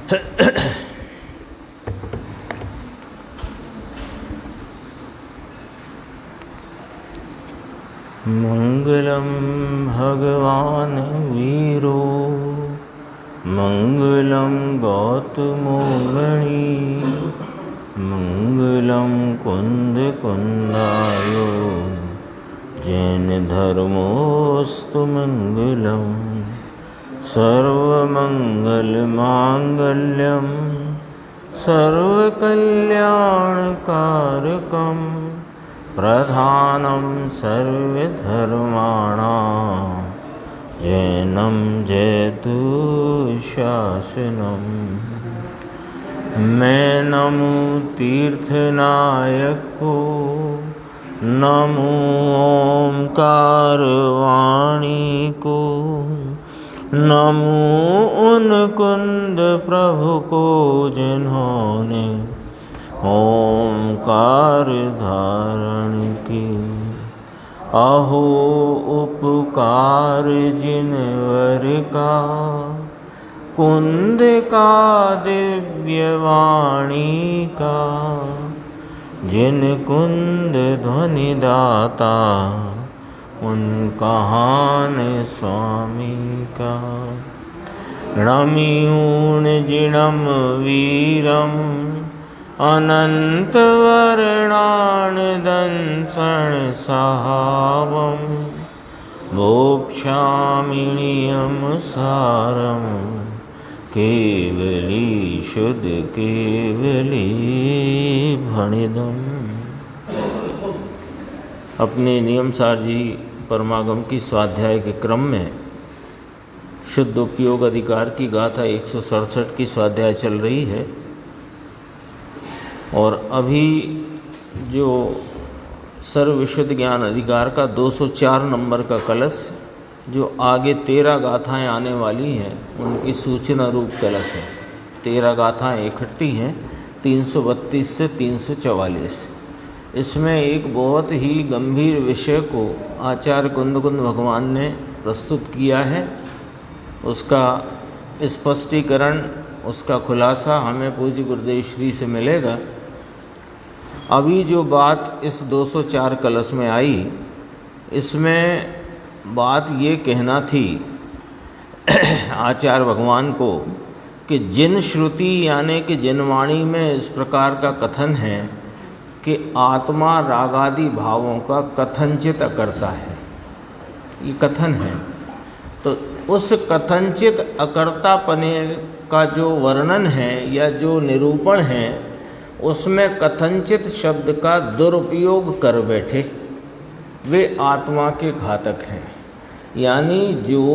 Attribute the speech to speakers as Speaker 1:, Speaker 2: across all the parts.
Speaker 1: मंगलम भगवान वीरो मंगलम गौतमो गणी मंगलम कुंद कुंदायो जैन धर्मोस्तु मंगलम सर्वमंगल मांगल्यम सर्वकल्याणकारकम प्रधानम सर्वधर्माणां जैनम जयतु शासनम। मैं नमो तीर्थनायक को, नमो ओंकार वाणी को, नमो उन कुंद प्रभु को जिन्होंने ओंकार धारण की। अहो उपकार जिनवर का, कुंद का दिव्य वाणी का, जिन कुंद ध्वनि दाता उन कहान स्वामी का। णमियूण जिणम वीरम अनंत वर्णान दंसण सहावम मोक्षामिनियम सारम केवली शुद्ध केवली भणिदम। अपने नियम सारजी परमागम की स्वाध्याय के क्रम में शुद्ध उपयोग अधिकार की गाथा 167 की स्वाध्याय चल रही है और अभी जो सर्व विशुद्ध ज्ञान अधिकार का 204 नंबर का कलश जो आगे 13 गाथाएं आने वाली हैं उनकी सूचना रूप कलश है। 13 गाथाएं इकट्ठी हैं 332 से 344। इसमें एक बहुत ही गंभीर विषय को आचार्य कुंद भगवान ने प्रस्तुत किया है। उसका स्पष्टीकरण, उसका खुलासा हमें पूज्य गुरुदेव श्री से मिलेगा। अभी जो बात इस 204 कलश में आई, इसमें बात ये कहना थी आचार्य भगवान को कि जिन श्रुति यानी कि जिन वाणी में इस प्रकार का कथन है कि आत्मा रागादि भावों का कथनचित अकर्ता है, ये कथन है, तो उस कथनचित अकर्तापने का जो वर्णन है या जो निरूपण है उसमें कथनचित शब्द का दुरुपयोग कर बैठे वे आत्मा के घातक हैं। यानी जो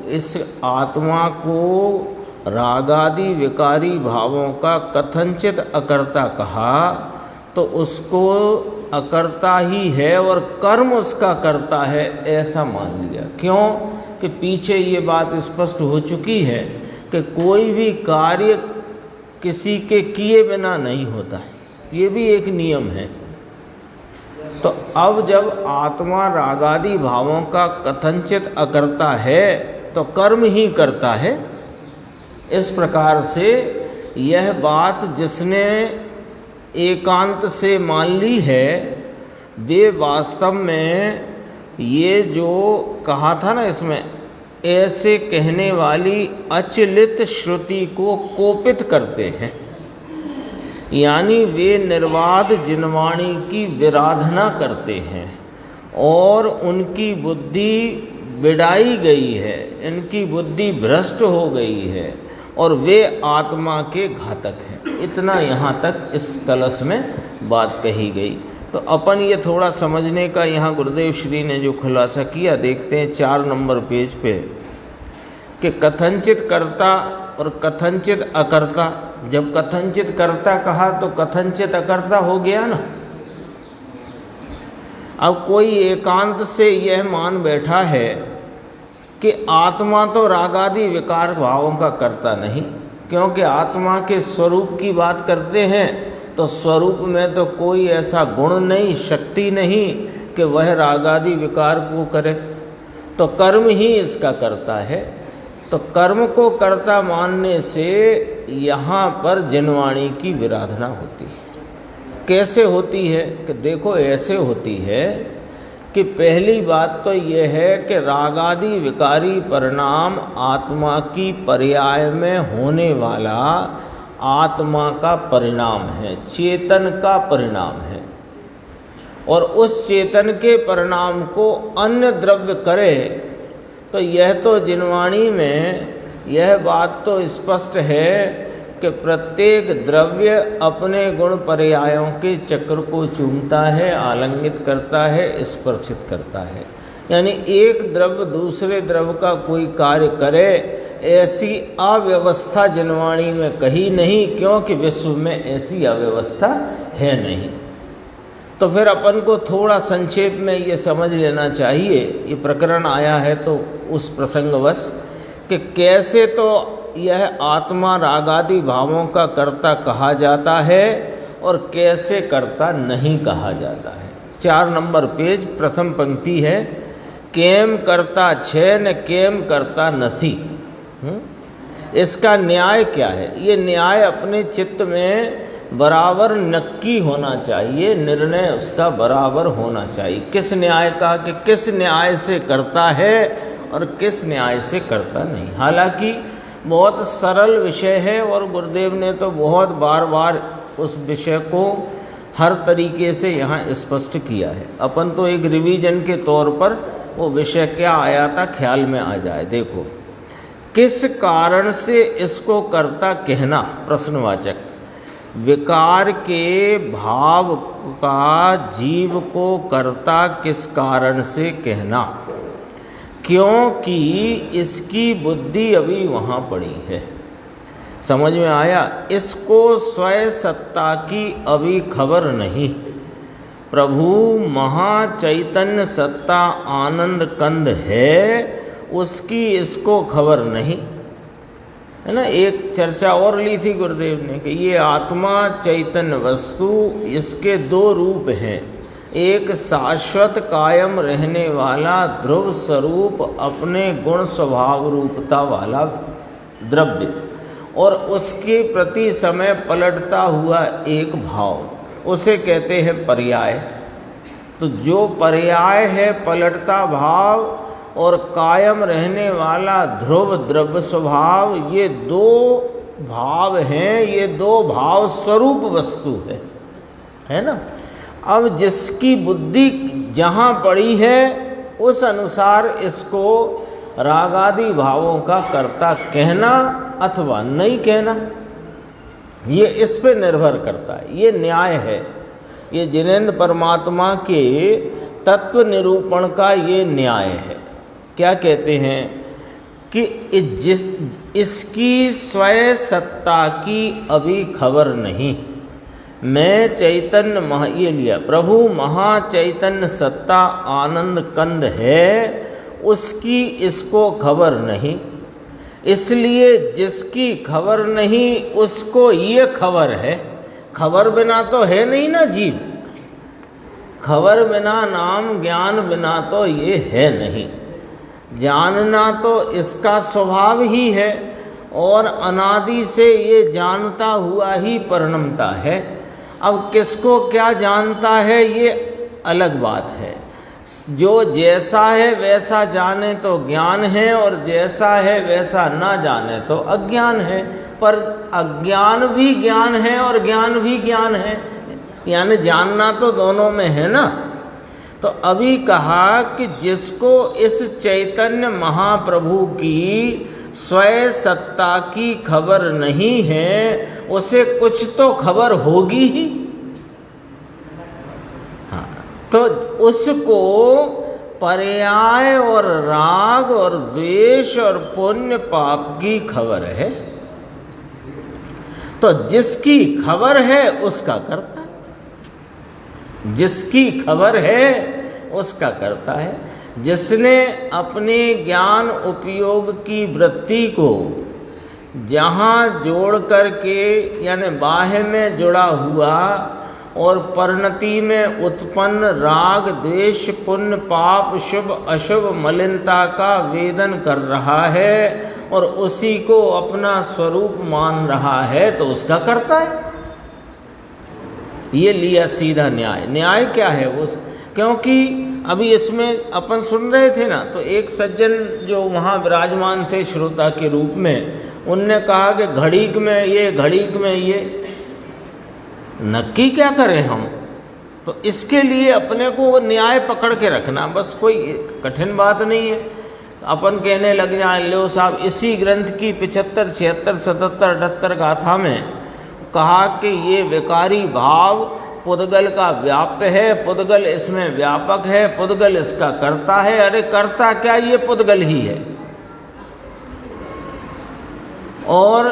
Speaker 1: इस आत्मा को रागादि विकारी भावों का कथनचित अकर्ता कहा तो उसको अकर्ता ही है और कर्म उसका करता है ऐसा मान लिया। क्यों कि पीछे ये बात स्पष्ट हो चुकी है कि कोई भी कार्य किसी के किए बिना नहीं होता है, ये भी एक नियम है। तो अब जब आत्मा रागादि भावों का कथनचित अकर्ता है तो कर्म ही करता है। इस प्रकार से यह बात जिसने एकांत से मान ली है वे वास्तव में ये जो कहा था ना, इसमें ऐसे कहने वाली अचलित श्रुति को कोपित करते हैं। यानी वे निर्वाद जिनवाणी की विराधना करते हैं और उनकी बुद्धि बिड़ाई गई है, इनकी बुद्धि भ्रष्ट हो गई है और वे आत्मा के घातक हैं। इतना यहाँ तक इस कलश में बात कही गई। तो अपन ये थोड़ा समझने का यहाँ गुरुदेव श्री ने जो खुलासा किया देखते हैं 4 नंबर पेज पे कि कथनचित कर्ता और कथनचित अकर्ता। जब कथनचित कर्ता कहा तो कथनचित अकर्ता हो गया ना। अब कोई एकांत से यह मान बैठा है कि आत्मा तो रागादि विकार भावों का कर्ता नहीं, क्योंकि आत्मा के स्वरूप की बात करते हैं तो स्वरूप में तो कोई ऐसा गुण नहीं, शक्ति नहीं कि वह रागादि विकार को करे, तो कर्म ही इसका करता है। तो कर्म को कर्ता मानने से यहाँ पर जिनवाणी की विराधना होती है। कैसे होती है कि देखो, ऐसे होती है कि पहली बात तो यह है कि रागादि विकारी परिणाम आत्मा की पर्याय में होने वाला आत्मा का परिणाम है, चेतन का परिणाम है। और उस चेतन के परिणाम को अन्य द्रव्य करे तो यह तो जिनवाणी में यह बात तो स्पष्ट है कि प्रत्येक द्रव्य अपने गुण पर्यायों के चक्र को चूमता है, आलिंगित करता है, स्पर्शित करता है। यानी एक द्रव्य दूसरे द्रव्य का कोई कार्य करे, ऐसी अव्यवस्था जिनवाणी में कहीं नहीं, क्योंकि विश्व में ऐसी अव्यवस्था है नहीं। तो फिर अपन को थोड़ा संक्षेप में ये समझ लेना चाहिए, ये प्रकरण आया है तो उस प्रसंगवश, कि कैसे तो यह आत्मा रागादि भावों का कर्ता कहा जाता है और कैसे कर्ता नहीं कहा जाता है। 4 नंबर पेज, प्रथम पंक्ति है, केम कर्ता छे न केम कर्ता नथी। इसका न्याय क्या है? ये न्याय अपने चित्त में बराबर नक्की होना चाहिए, निर्णय उसका बराबर होना चाहिए। किस न्याय का? कि किस न्याय से करता है और किस न्याय से करता नहीं। हालांकि बहुत सरल विषय है और गुरुदेव ने तो बहुत बार बार उस विषय को हर तरीके से यहाँ स्पष्ट किया है। अपन तो एक रिवीजन के तौर पर वो विषय क्या आया था ख्याल में आ जाए। देखो, किस कारण से इसको कर्ता कहना, प्रश्नवाचक। विकार के भाव का जीव को कर्ता किस कारण से कहना? क्योंकि इसकी बुद्धि अभी वहाँ पड़ी है। समझ में आया? इसको स्वयं सत्ता की अभी खबर नहीं। प्रभु महाचैतन्य सत्ता आनंद कंद है, उसकी इसको खबर नहीं, है ना। एक चर्चा और ली थी गुरुदेव ने कि ये आत्मा चैतन्य वस्तु, इसके 2 रूप हैं। एक शाश्वत कायम रहने वाला ध्रुव स्वरूप अपने गुण स्वभाव रूपता वाला द्रव्य, और उसके प्रति समय पलटता हुआ एक भाव, उसे कहते हैं पर्याय। तो जो पर्याय है पलटता भाव और कायम रहने वाला ध्रुव द्रव्य स्वभाव, ये 2 भाव हैं, ये 2 भाव स्वरूप वस्तु है ना। अब जिसकी बुद्धि जहाँ पड़ी है उस अनुसार इसको रागादि भावों का कर्ता कहना अथवा नहीं कहना, ये इस पे निर्भर करता है। ये न्याय है, ये जिनेंद्र परमात्मा के तत्व निरूपण का ये न्याय है। क्या कहते हैं कि इसकी स्वयं सत्ता की अभी खबर नहीं। मैं चैतन्य ये लिया, प्रभु महाचैतन्य सत्ता आनंद कंद है, उसकी इसको खबर नहीं। इसलिए जिसकी खबर नहीं उसको ये खबर है। खबर बिना तो है नहीं ना जीव, खबर बिना नाम, ज्ञान बिना तो ये है नहीं। जानना तो इसका स्वभाव ही है और अनादि से ये जानता हुआ ही परिणमता है। अब किसको क्या जानता है ये अलग बात है। जो जैसा है वैसा जाने तो ज्ञान है, और जैसा है वैसा ना जाने तो अज्ञान है। पर अज्ञान भी ज्ञान है और ज्ञान भी ज्ञान है, यानी जानना तो दोनों में है ना। तो अभी कहा कि जिसको इस चैतन्य महाप्रभु की स्वयं सत्ता की खबर नहीं है, उसे कुछ तो खबर होगी ही। हाँ, तो उसको पर्याय और राग और द्वेष और पुण्य पाप की खबर है। तो जिसकी खबर है उसका करता है, जिसकी खबर है उसका करता है। जिसने अपने ज्ञान उपयोग की वृत्ति को जहाँ जोड़ करके, यानी बाह्य में जुड़ा हुआ और परिणति में उत्पन्न राग द्वेष पुण्य पाप शुभ अशुभ मलिनता का वेदन कर रहा है, और उसी को अपना स्वरूप मान रहा है तो उसका कर्ता है। ये लिया सीधा न्याय। न्याय क्या है वो, क्योंकि अभी इसमें अपन सुन रहे थे ना, तो एक सज्जन जो वहाँ विराजमान थे श्रोता के रूप में, उनने कहा कि घड़ीक में ये, घड़ीक में ये, नक्की क्या करें हम। तो इसके लिए अपने को वो न्याय पकड़ के रखना, बस कोई कठिन बात नहीं है। अपन कहने लग जाए लो साहब, इसी ग्रंथ की 75, 76, 77, 78 गाथा में कहा कि ये विकारी भाव पुद्गल का व्याप्य है, पुद्गल इसमें व्यापक है, पुद्गल इसका कर्ता है। अरे कर्ता क्या, ये पुद्गल ही है। और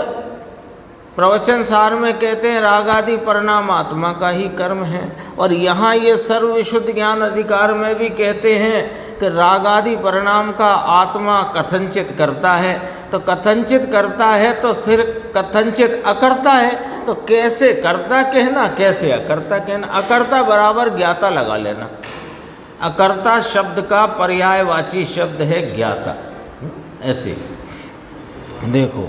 Speaker 1: प्रवचन सार में कहते हैं राग आदि परिणाम आत्मा का ही कर्म है। और यहाँ ये सर्व विशुद्ध ज्ञान अधिकार में भी कहते हैं कि राग आदि परिणाम का आत्मा कथनचित करता है। तो कथनचित करता है तो फिर कथनचित अकर्ता है। तो कैसे कर्ता कहना, कैसे अकर्ता कहना। अकर्ता बराबर ज्ञाता लगा लेना। अकर्ता शब्द का पर्यायवाची शब्द है ज्ञाता। ऐसे देखो,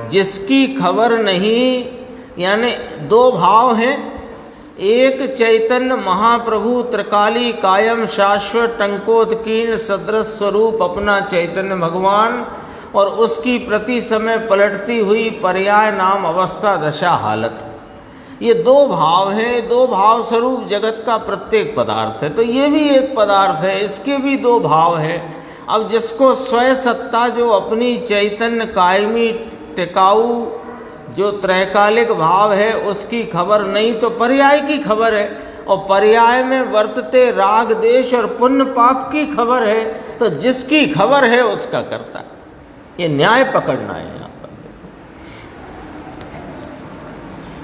Speaker 1: जिसकी खबर नहीं, यानी दो भाव हैं। एक चैतन्य महाप्रभु त्रिकाली कायम शाश्वत टंकोत्कीर्ण सदृश स्वरूप अपना चैतन्य भगवान, और उसकी प्रति समय पलटती हुई पर्याय नाम अवस्था दशा हालत। ये दो भाव हैं। दो भाव स्वरूप जगत का प्रत्येक पदार्थ है। तो ये भी एक पदार्थ है, इसके भी दो भाव हैं। अब जिसको स्वयं सत्ता, जो अपनी चैतन्य कायमी टिकाऊ जो त्रैकालिक भाव है, उसकी खबर नहीं, तो पर्याय की खबर है। और पर्याय में वर्तते राग देश और पुण्य पाप की खबर है। तो जिसकी खबर है उसका कर्ता है। ये न्याय पकड़ना है यहाँ पर।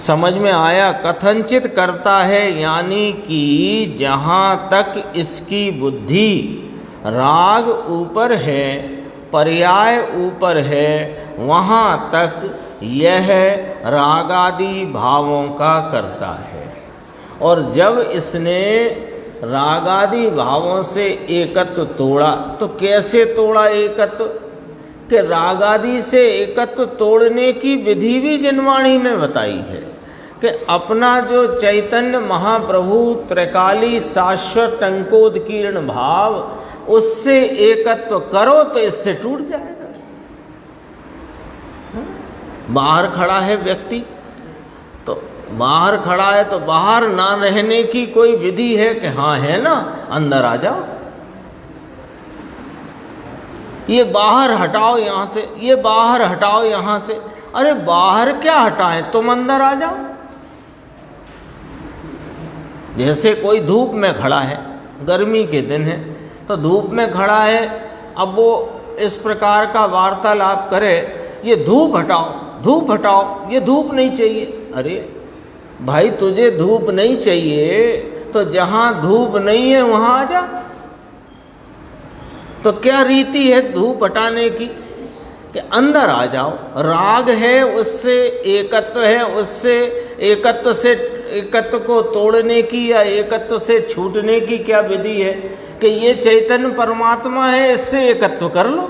Speaker 1: समझ में आया। कथनचित करता है यानी कि जहाँ तक इसकी बुद्धि राग ऊपर है, पर्याय ऊपर है, वहाँ तक यह रागादि भावों का करता है। और जब इसने रागादि भावों से एकत्व तोड़ा, तो कैसे तोड़ा एकत्व, कि रागादि से एकत्व तोड़ने की विधि भी जिनवाणी में बताई है कि अपना जो चैतन्य महाप्रभु त्रिकाली शाश्वत टंकोत्कीर्ण भाव, उससे एकत्व करो तो इससे टूट जाएगा। बाहर खड़ा है व्यक्ति, तो बाहर खड़ा है तो बाहर ना रहने की कोई विधि है कि हाँ है ना, अंदर आ जाओ, ये बाहर हटाओ यहाँ से, ये बाहर हटाओ यहाँ से। अरे बाहर क्या हटाएं, तुम अंदर आ जाओ। जैसे कोई धूप में खड़ा है, गर्मी के दिन है, तो धूप में खड़ा है, अब वो इस प्रकार का वार्तालाप करे, ये धूप हटाओ, धूप हटाओ, ये धूप नहीं चाहिए। अरे भाई तुझे धूप नहीं चाहिए तो जहाँ धूप नहीं है वहाँ आ जा। तो क्या रीति है धूप हटाने की, कि अंदर आ जाओ। राग है उससे एकत्व है, उससे एकत्व से एकत्व को तोड़ने की या एकत्व से छूटने की क्या विधि है कि ये चैतन्य परमात्मा है, इससे एकत्व कर लो।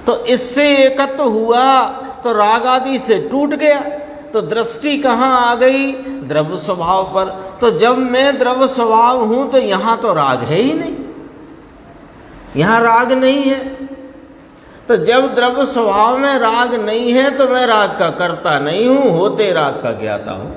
Speaker 1: तो इससे एकत्व हुआ तो राग आदि से टूट गया। तो दृष्टि कहाँ आ गई, द्रव्य स्वभाव पर। तो जब मैं द्रव्य स्वभाव हूँ तो यहाँ तो राग है ही नहीं, यहाँ राग नहीं है। तो जब द्रव्य स्वभाव में राग नहीं है तो मैं राग का करता नहीं हूँ, होते राग का ज्ञाता हूँ।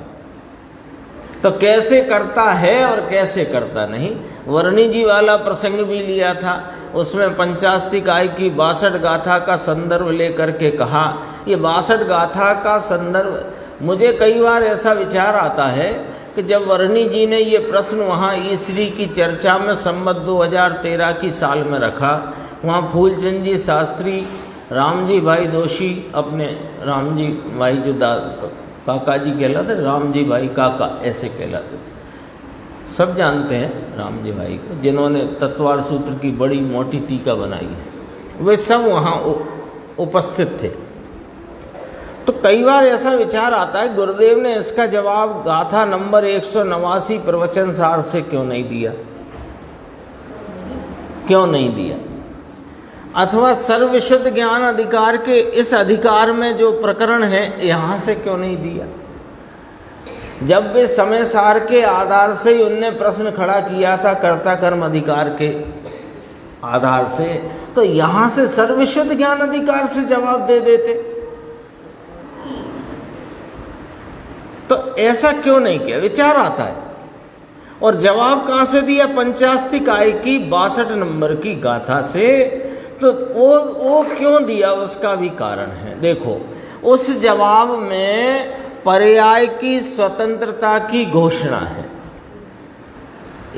Speaker 1: तो कैसे करता है और कैसे करता नहीं, वर्णी जी वाला प्रसंग भी लिया था। उसमें पंचास्तिकाय की 62 गाथा का संदर्भ लेकर के कहा। ये 62 गाथा का संदर्भ, मुझे कई बार ऐसा विचार आता है कि जब वर्णी जी ने ये प्रश्न वहाँ ईश्वरी की चर्चा में संवत 2013 की साल में रखा, वहाँ फूलचंद जी शास्त्री, राम जी भाई दोषी, अपने राम जी भाई जो काका जी कहलाते, राम जी भाई काका ऐसे कहलाते, सब जानते हैं राम जी भाई को, जिन्होंने तत्वार सूत्र की बड़ी मोटी टीका बनाई है, वे सब वहाँ उपस्थित थे। तो कई बार ऐसा विचार आता है गुरुदेव ने इसका जवाब गाथा नंबर 189 प्रवचन सार से क्यों नहीं दिया। क्यों नहीं दिया? अथवा सर्वविशुद्ध ज्ञान अधिकार के इस अधिकार में जो प्रकरण है यहाँ से क्यों नहीं दिया? जब वे समय सार के आधार से ही उनने प्रश्न खड़ा किया था कर्ता कर्म अधिकार के आधार से, तो यहाँ से सर्वविशुद्ध ज्ञान अधिकार से जवाब दे देते। तो ऐसा क्यों नहीं किया? विचार आता है। और जवाब कहाँ से दिया? पंचास्तिकाय की 62 नंबर की गाथा से। तो वो क्यों दिया उसका भी कारण है। देखो, उस जवाब में पर्याय की स्वतंत्रता की घोषणा है,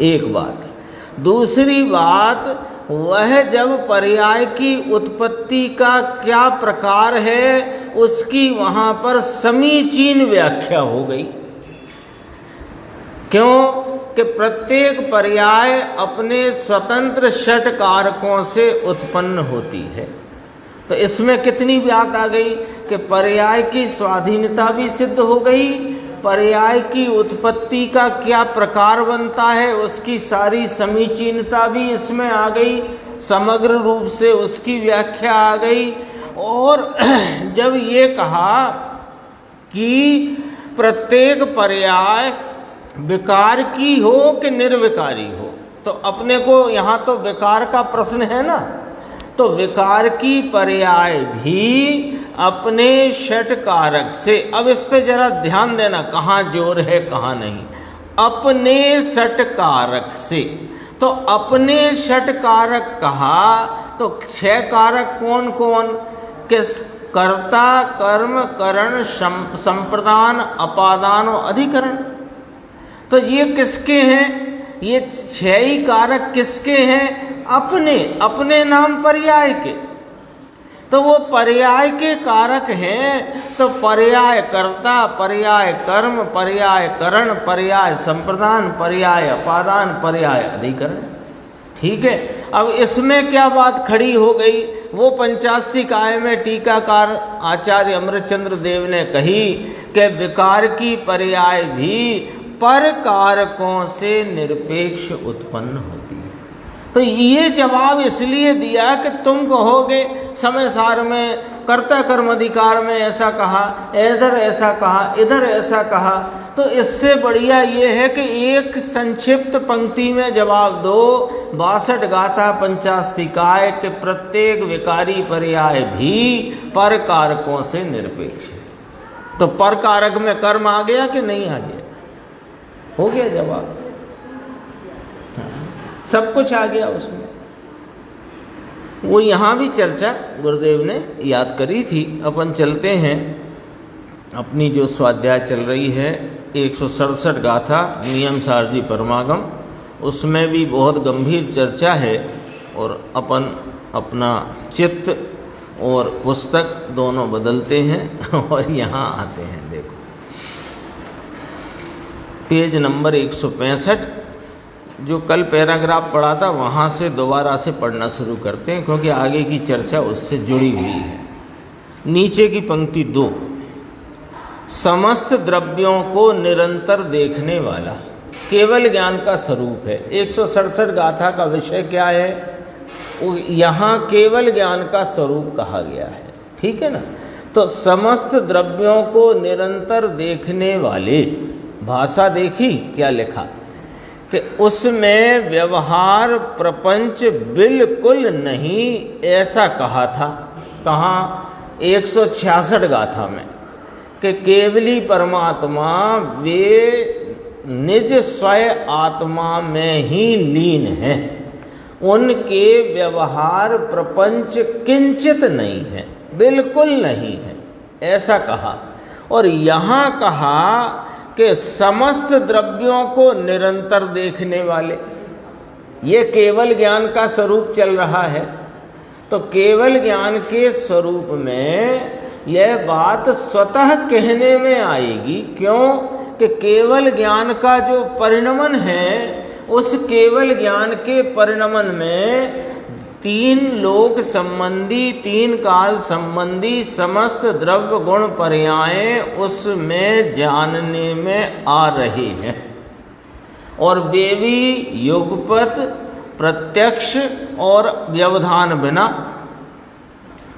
Speaker 1: एक बात। दूसरी बात, वह जब पर्याय की उत्पत्ति का क्या प्रकार है उसकी वहाँ पर समीचीन व्याख्या हो गई। क्यों कि प्रत्येक पर्याय अपने स्वतंत्र षट कारकों से उत्पन्न होती है। तो इसमें कितनी बात आ गई कि पर्याय की स्वाधीनता भी सिद्ध हो गई, पर्याय की उत्पत्ति का क्या प्रकार बनता है उसकी सारी समीचीनता भी इसमें आ गई, समग्र रूप से उसकी व्याख्या आ गई। और जब ये कहा कि प्रत्येक पर्याय विकार की हो कि निर्विकारी हो, तो अपने को यहाँ तो विकार का प्रश्न है ना, तो विकार की पर्याय भी अपने षट कारक से, अब इस पे जरा ध्यान देना कहाँ जोर है कहाँ नहीं, अपने षट कारक से। तो अपने षट कारक कहा तो 6 कारक कौन कौन? किस? कर्ता कर्म करण संप्रदान अपादान और अधिकरण। तो ये किसके हैं? ये 6 ही कारक किसके हैं? अपने नाम पर्याय के। तो वो पर्याय के कारक हैं। तो पर्याय कर्ता, पर्याय कर्म, पर्याय करण, पर्याय संप्रदान, पर्याय अपादान, पर्याय अधिकरण। ठीक है। अब इसमें क्या बात खड़ी हो गई? वो पंचास्तिकाय में टीकाकार आचार्य अमृतचंद्र देव ने कही कि विकार की पर्याय भी पर कारकों से निरपेक्ष उत्पन्न होती है। तो ये जवाब इसलिए दिया कि तुम कहोगे समय सार में कर्ता कर्म अधिकार में ऐसा कहा, इधर ऐसा कहा, इधर ऐसा कहा। तो इससे बढ़िया ये है कि एक संक्षिप्त पंक्ति में जवाब दो। 62 गाथा पंचास्तिकाय के प्रत्येक विकारी पर्याय भी पर कारकों से निरपेक्ष है। तो पर कारक में कर्म आ गया कि नहीं आ गया? हो गया जवाब, सब कुछ आ गया उसमें। वो यहाँ भी चर्चा गुरुदेव ने याद करी थी। अपन चलते हैं, अपनी जो स्वाध्याय चल रही है 167 गाथा नियम सारजी परमागम, उसमें भी बहुत गंभीर चर्चा है। और अपन अपना चित्त और पुस्तक दोनों बदलते हैं और यहाँ आते हैं। देखो पेज नंबर 165, जो कल पैराग्राफ पढ़ा था वहाँ से दोबारा से पढ़ना शुरू करते हैं, क्योंकि आगे की चर्चा उससे जुड़ी हुई है। नीचे की पंक्ति 2, समस्त द्रव्यों को निरंतर देखने वाला केवल ज्ञान का स्वरूप है। 167 गाथा का विषय क्या है? यहाँ केवल ज्ञान का स्वरूप कहा गया है। ठीक है ना। तो समस्त द्रव्यों को निरंतर देखने वाले, भाषा देखी क्या लिखा कि उसमें व्यवहार प्रपंच बिल्कुल नहीं, ऐसा कहा था। कहाँ? 166 गाथा में कि केवली परमात्मा वे निज स्वयं आत्मा में ही लीन हैं, उनके व्यवहार प्रपंच किंचित नहीं है, बिल्कुल नहीं है, ऐसा कहा। और यहाँ कहा कि समस्त द्रव्यों को निरंतर देखने वाले, ये केवल ज्ञान का स्वरूप चल रहा है। तो केवल ज्ञान के स्वरूप में यह बात स्वतः कहने में आएगी। क्यों कि केवल ज्ञान का जो परिणमन है, उस केवल ज्ञान के परिणमन में 3 लोक संबंधी, 3 काल संबंधी समस्त द्रव्य गुण पर्याय उसमें जानने में आ रहे हैं। और वे भी युगपत प्रत्यक्ष और व्यवधान बिना,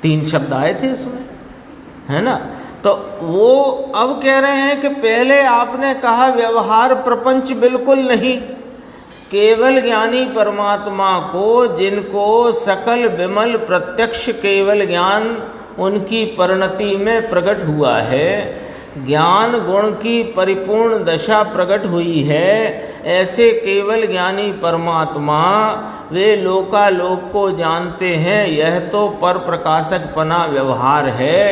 Speaker 1: 3 शब्द आए थे इसमें, है ना। तो वो अब कह रहे हैं कि पहले आपने कहा व्यवहार प्रपंच बिल्कुल नहीं, केवल ज्ञानी परमात्मा को, जिनको सकल विमल प्रत्यक्ष केवल ज्ञान उनकी परिणति में प्रकट हुआ है, ज्ञान गुण की परिपूर्ण दशा प्रकट हुई है, ऐसे केवल ज्ञानी परमात्मा वे लोकालोक को जानते हैं। यह तो पर प्रकाशकपना व्यवहार है,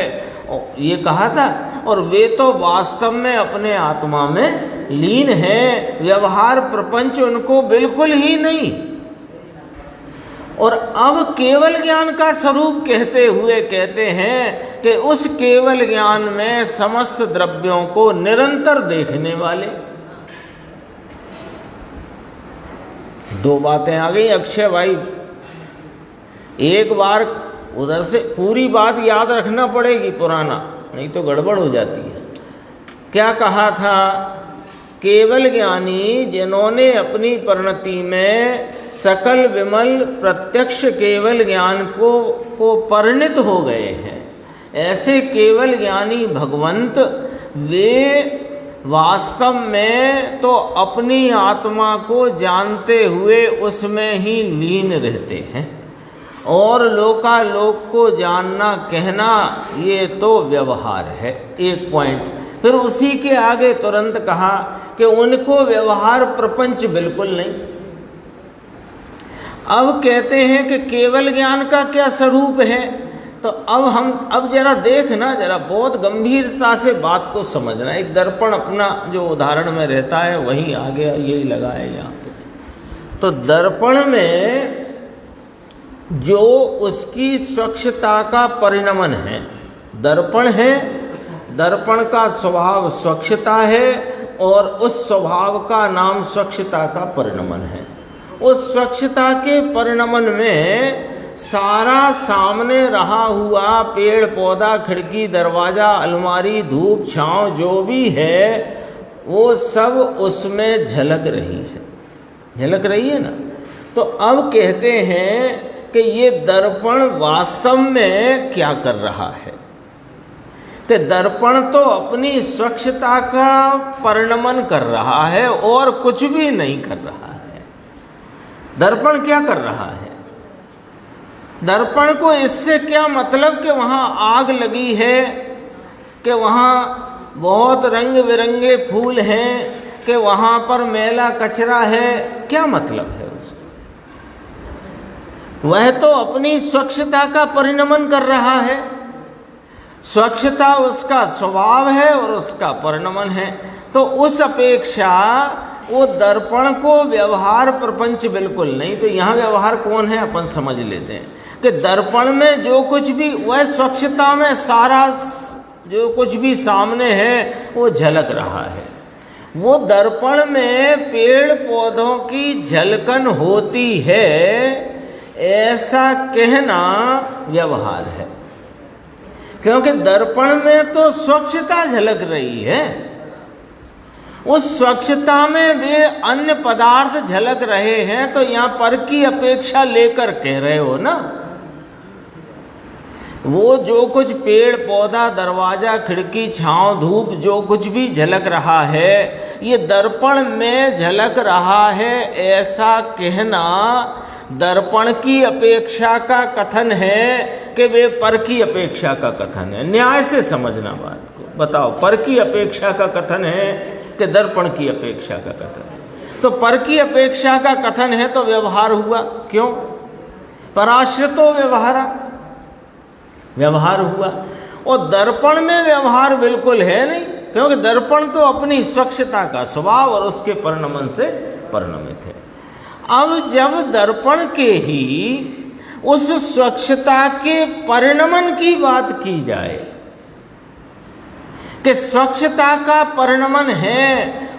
Speaker 1: ये कहा था। और वे तो वास्तव में अपने आत्मा में लीन है, व्यवहार प्रपंच उनको बिल्कुल ही नहीं। और अब केवल ज्ञान का स्वरूप कहते हुए कहते हैं कि उस केवल ज्ञान में समस्त द्रव्यों को निरंतर देखने वाले। 2 बातें आ गई अक्षय भाई, एक बार उधर से पूरी बात याद रखना पड़ेगी, पुराना नहीं तो गड़बड़ हो जाती है। क्या कहा था? केवल ज्ञानी जिन्होंने अपनी परिणति में सकल विमल प्रत्यक्ष केवल ज्ञान को परिणित हो गए हैं, ऐसे केवल ज्ञानी भगवंत वे वास्तव में तो अपनी आत्मा को जानते हुए उसमें ही लीन रहते हैं, और लोकालोक को जानना कहना ये तो व्यवहार है। एक पॉइंट। फिर उसी के आगे तुरंत कहा कि उनको व्यवहार प्रपंच बिल्कुल नहीं। अब कहते हैं कि केवल ज्ञान का क्या स्वरूप है। तो अब जरा देखना, जरा बहुत गंभीरता से बात को समझना। एक दर्पण अपना जो उदाहरण में रहता है वही आगे यही लगा है यहाँ पे। तो दर्पण में जो उसकी स्वच्छता का परिणमन है, दर्पण है, दर्पण का स्वभाव स्वच्छता है, और उस स्वभाव का नाम स्वच्छता का परिणमन है। उस स्वच्छता के परिणमन में सारा सामने रहा हुआ पेड़ पौधा, खिड़की, दरवाज़ा, अलमारी, धूप छांव जो भी है वो सब उसमें झलक रही है, झलक रही है ना। तो अब कहते हैं कि ये दर्पण वास्तव में क्या कर रहा है, कि दर्पण तो अपनी स्वच्छता का परिणमन कर रहा है और कुछ भी नहीं कर रहा है। दर्पण क्या कर रहा है? दर्पण को इससे क्या मतलब कि वहाँ आग लगी है, कि वहाँ बहुत रंग बिरंगे फूल हैं, कि वहाँ पर मैला कचरा है, क्या मतलब है उसका? वह तो अपनी स्वच्छता का परिणमन कर रहा है। स्वच्छता उसका स्वभाव है और उसका परिणमन है। तो उस अपेक्षा वो दर्पण को व्यवहार प्रपंच बिल्कुल नहीं। तो यहाँ व्यवहार कौन है अपन समझ लेते हैं कि दर्पण में जो कुछ भी, वह स्वच्छता में सारा जो कुछ भी सामने है वो झलक रहा है। वो दर्पण में पेड़ पौधों की झलकन होती है, ऐसा कहना व्यवहार है। क्योंकि दर्पण में तो स्वच्छता झलक रही है, उस स्वच्छता में भी अन्य पदार्थ झलक रहे हैं। तो यहाँ पर की अपेक्षा लेकर कह रहे हो ना, वो जो कुछ पेड़ पौधा, दरवाज़ा, खिड़की, छांव, धूप जो कुछ भी झलक रहा है, ये दर्पण में झलक रहा है, ऐसा कहना दर्पण की अपेक्षा का कथन है कि वे पर की अपेक्षा का कथन है। न्याय से समझना बात को। बताओ, पर की अपेक्षा का कथन है कि दर्पण की अपेक्षा का कथन है? तो पर की अपेक्षा का कथन है तो व्यवहार हुआ। क्यों? पराश्रितो व्यवहारा, व्यवहार हुआ। और दर्पण में व्यवहार बिल्कुल है नहीं, क्योंकि दर्पण तो अपनी स्वच्छता का स्वभाव और उसके परिणमन से परिणमित है। अब जब दर्पण के ही उस स्वच्छता के परिणमन की बात की जाए कि स्वच्छता का परिणमन है,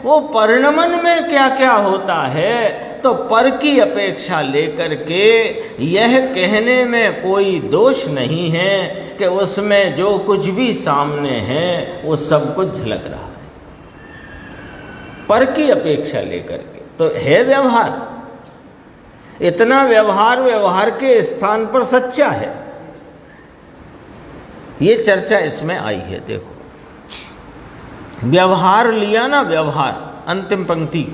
Speaker 1: वो परिणमन में क्या क्या होता है, तो पर की अपेक्षा लेकर के यह कहने में कोई दोष नहीं है कि उसमें जो कुछ भी सामने है वो सब कुछ झलक रहा है। पर की अपेक्षा लेकर के तो है व्यवहार। इतना व्यवहार व्यवहार के स्थान पर सच्चा है। ये चर्चा इसमें आई है। देखो व्यवहार लिया ना, व्यवहार, अंतिम पंक्ति,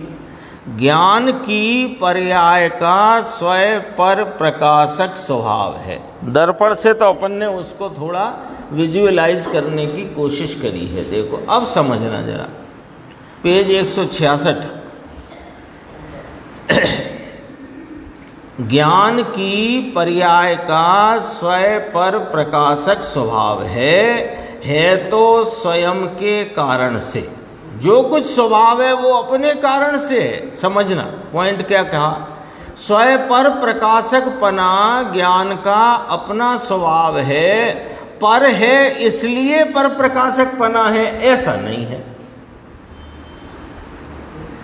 Speaker 1: ज्ञान की पर्याय का स्वयं पर प्रकाशक स्वभाव है। दर्पण से तो अपन ने उसको थोड़ा विजुअलाइज करने की कोशिश करी है। देखो अब समझना जरा, पेज 166, ज्ञान की पर्याय का स्वयं पर प्रकाशक स्वभाव है तो स्वयं के कारण से। जो कुछ स्वभाव है वो अपने कारण से है। समझना पॉइंट क्या कहा, स्वयं पर प्रकाशक पना ज्ञान का अपना स्वभाव है, पर है इसलिए पर प्रकाशक पना है, ऐसा नहीं है।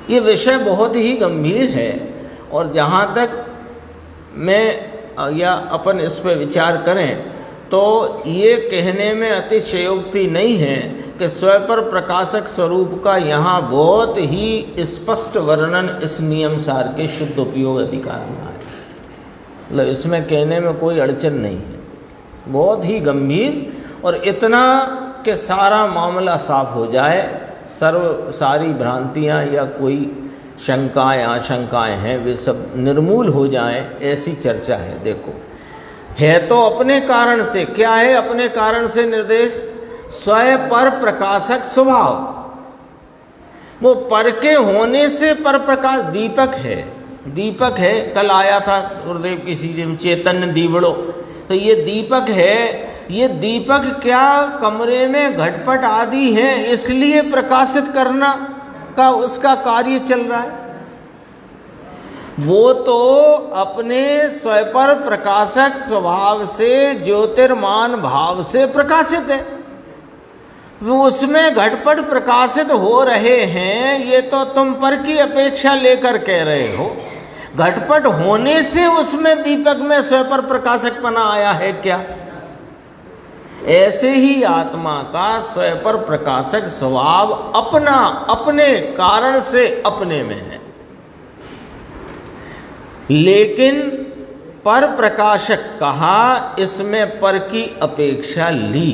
Speaker 1: ये विषय बहुत ही गंभीर है और जहाँ तक मैं या अपन इस पर विचार करें तो ये कहने में अतिशयोक्ति नहीं है कि स्वयं पर प्रकाशक स्वरूप का यहाँ बहुत ही स्पष्ट वर्णन इस नियम सार के शुद्ध उपयोग अधिकार में आया। मतलब इसमें कहने में कोई अड़चन नहीं है, बहुत ही गंभीर, और इतना कि सारा मामला साफ हो जाए, सारी भ्रांतियाँ या कोई शंकाएँ आशंकाएँ हैं वे सब निर्मूल हो जाएं, ऐसी चर्चा है। देखो है तो अपने कारण से, क्या है अपने कारण से निर्देश, स्वयं पर प्रकाशक स्वभाव। वो पर के होने से पर प्रकाश, दीपक है, दीपक है, कल आया था गुरुदेव की सीढ़ी में चैतन्य दीवड़ो, तो ये दीपक है। ये दीपक क्या कमरे में घटपट आदि है इसलिए प्रकाशित करना का उसका कार्य चल रहा है। वो तो अपने स्वयं पर प्रकाशक स्वभाव से ज्योतिर्मान भाव से प्रकाशित है। वो उसमें घटपट प्रकाशित हो रहे हैं, ये तो तुम पर की अपेक्षा लेकर कह रहे हो। घटपट होने से उसमें दीपक में स्वयं पर प्रकाशकपना आया है क्या? ऐसे ही आत्मा का स्वयं पर प्रकाशक स्वभाव अपना अपने कारण से अपने में है, लेकिन पर प्रकाशक कहा, इसमें पर की अपेक्षा ली,